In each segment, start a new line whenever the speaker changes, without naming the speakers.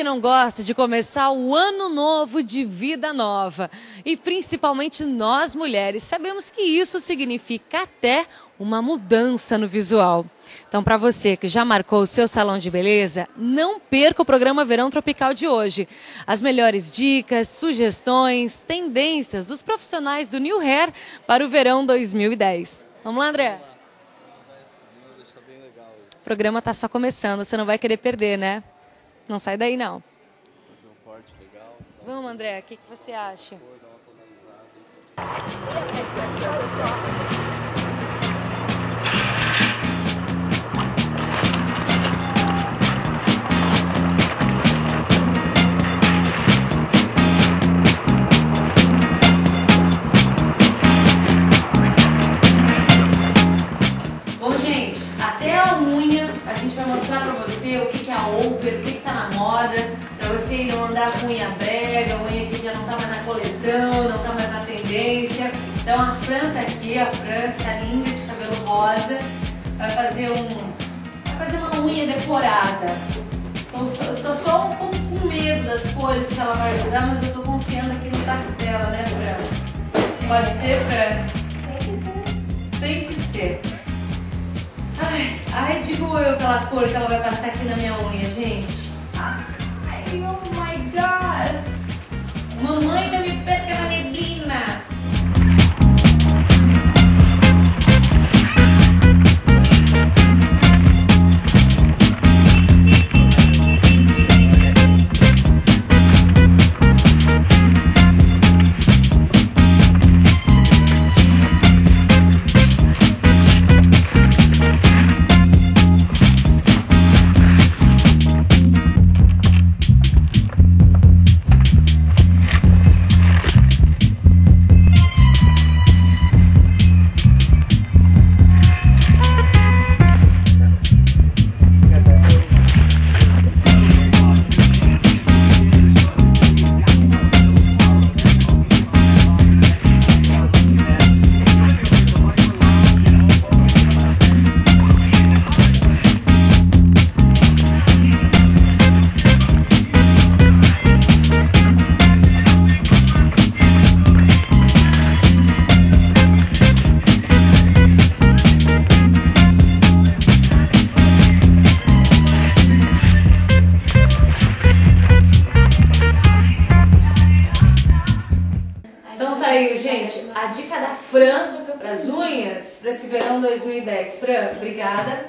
não gosta de começar o ano novo de vida nova? E principalmente nós mulheres sabemos que isso significa até uma mudança no visual. Então, para você que já marcou o seu salão de beleza, não perca o programa Verão Tropical de hoje. As melhores dicas, sugestões, tendências dos profissionais do New Hair para o verão 2010. Vamos lá, André? O programa está só começando, você não vai querer perder, né? Não sai daí, não.
Fazer um corte legal.
Vamos, André, o que você acha? Bom, gente, até a unha a gente vai mostrar pra você o que é a over, o que tá na moda, pra você não andar com unha brega, unha que já não tá mais na coleção, não tá mais na tendência. Então a Fran tá aqui, a Fran, essa linda de cabelo rosa, vai fazer uma unha decorada. Eu tô só um pouco com medo das cores que ela vai usar, mas eu tô confiando aqui no taco dela, né, Fran? Pode ser, Fran? Tem que ser. Ai, digo eu pela cor que ela vai passar aqui na minha unha, gente. Ai, oh my God! Mamãe, não me perca na neblina! Gente, a dica da Fran para as unhas para esse verão 2010. Fran, obrigada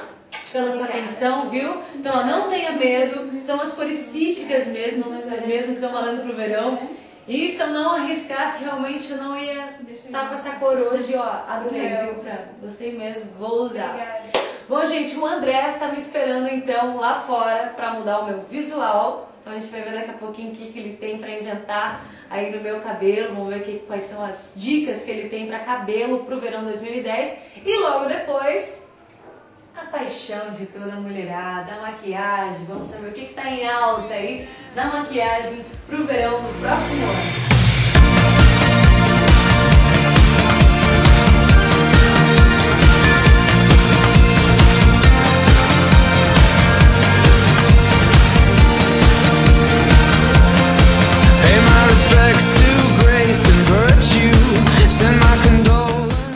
pela sua atenção, viu? Então, ó, não tenha medo, são as cores cítricas mesmo que estão valendo pro verão. E se eu não arriscasse, realmente eu não ia estar com essa cor hoje, ó. Adorei, viu, Fran? Gostei mesmo, vou usar. Bom, gente, o André tá me esperando então lá fora para mudar o meu visual. Então a gente vai ver daqui a pouquinho o que ele tem para inventar aí no meu cabelo. Vamos ver quais são as dicas que ele tem para cabelo pro verão 2010. E logo depois, a paixão de toda mulherada, a maquiagem. Vamos saber o que tá em alta aí na maquiagem pro verão do próximo ano.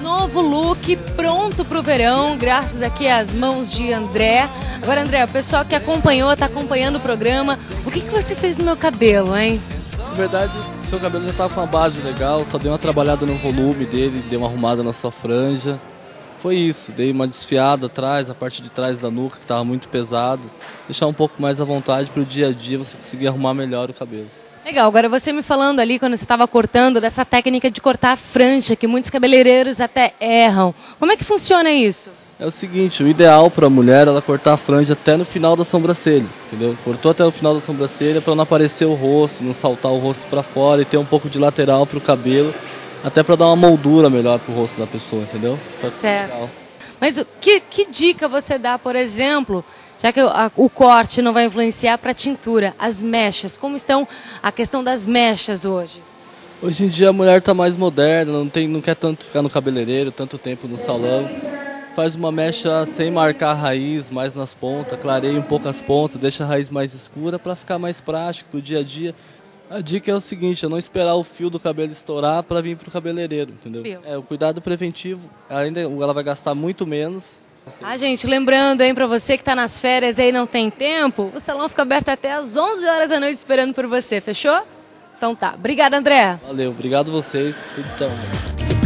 Novo look pronto pro verão, graças aqui às mãos de André. Agora, André, o pessoal que acompanhou, tá acompanhando o programa. O que você fez no meu cabelo, hein?
Na verdade, seu cabelo já tava com uma base legal, só dei uma trabalhada no volume dele, dei uma arrumada na sua franja. Foi isso, dei uma desfiada atrás, a parte de trás da nuca que tava muito pesado. Deixar um pouco mais à vontade pro dia a dia você conseguir arrumar melhor o cabelo.
Legal, agora você me falando ali, quando você estava cortando, dessa técnica de cortar a franja, que muitos cabeleireiros até erram. Como é que funciona isso?
É o seguinte, o ideal para a mulher é ela cortar a franja até no final da sobrancelha, entendeu? Cortou até o final da sobrancelha para não aparecer o rosto, não saltar o rosto para fora e ter um pouco de lateral para o cabelo, até para dar uma moldura melhor para o rosto da pessoa, entendeu?
Certo. Legal. Mas que dica você dá, por exemplo, já que o corte não vai influenciar para a tintura, as mechas? Como estão a questão das mechas hoje?
Hoje em dia a mulher está mais moderna, não quer tanto ficar no cabeleireiro, tanto tempo no salão. faz uma mecha sem marcar a raiz, mais nas pontas, clareia um pouco as pontas, deixa a raiz mais escura para ficar mais prático pro dia a dia. A dica é o seguinte, é não esperar o fio do cabelo estourar para vir pro cabeleireiro, entendeu? O cuidado preventivo, ainda ela vai gastar muito menos.
Gente, lembrando, hein, pra você que tá nas férias aí e não tem tempo, o salão fica aberto até às 11 horas da noite esperando por você, fechou? Então tá. Obrigada, André.
Valeu, obrigado vocês. Tudo tão mais.